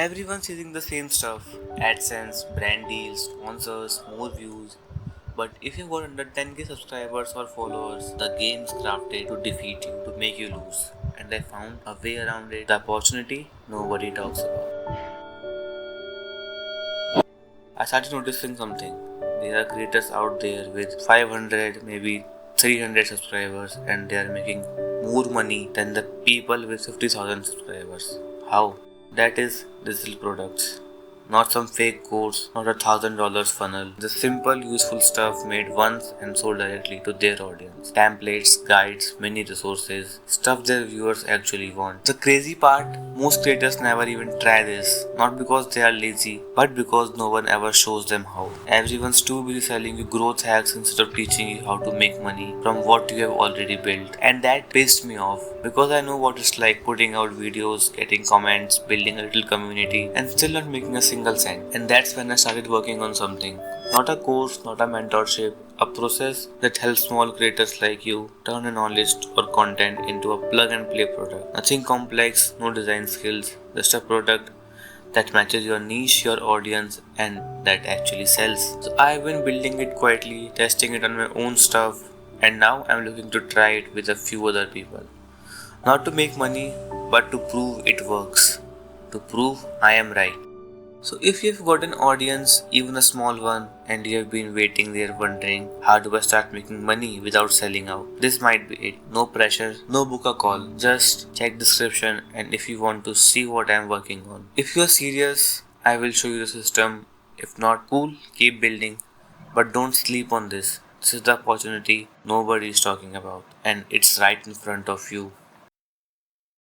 Everyone's using the same stuff: AdSense, brand deals, sponsors, more views. But if you've got under 10k subscribers or followers, the game's crafted to defeat you, to make you lose. And I found a way around it, the opportunity nobody talks about. I started noticing something. There are creators out there with 500, maybe 300 subscribers, and they are making more money than the people with 50,000 subscribers. How? That is digital products. Not some fake course, not $1,000 funnel. The simple, useful stuff made once and sold directly to their audience. Templates, guides, mini resources, stuff their viewers actually want. The crazy part, most creators never even try this. Not because they are lazy, but because no one ever shows them how. Everyone's too busy selling you growth hacks instead of teaching you how to make money from what you have already built. And that pissed me off because I know what it's like putting out videos, getting comments, building a little community, and still not making a single cent. And that's when I started working on something. Not a course, not a mentorship, a process that helps small creators like you turn a knowledge or content into a plug and play product. Nothing complex, no design skills, just a product that matches your niche, your audience, and that actually sells. So I've been building it quietly, testing it on my own stuff, and now I'm looking to try it with a few other people. Not to make money, but to prove it works. To prove I am right. So if you've got an audience, even a small one, and you have been waiting there wondering how do I start making money without selling out, this might be it. No pressure, no book a call, just check description and if you want to see what I'm working on. If you're serious, I will show you the system. If not, cool, keep building. But don't sleep on this. This is the opportunity nobody is talking about, and it's right in front of you.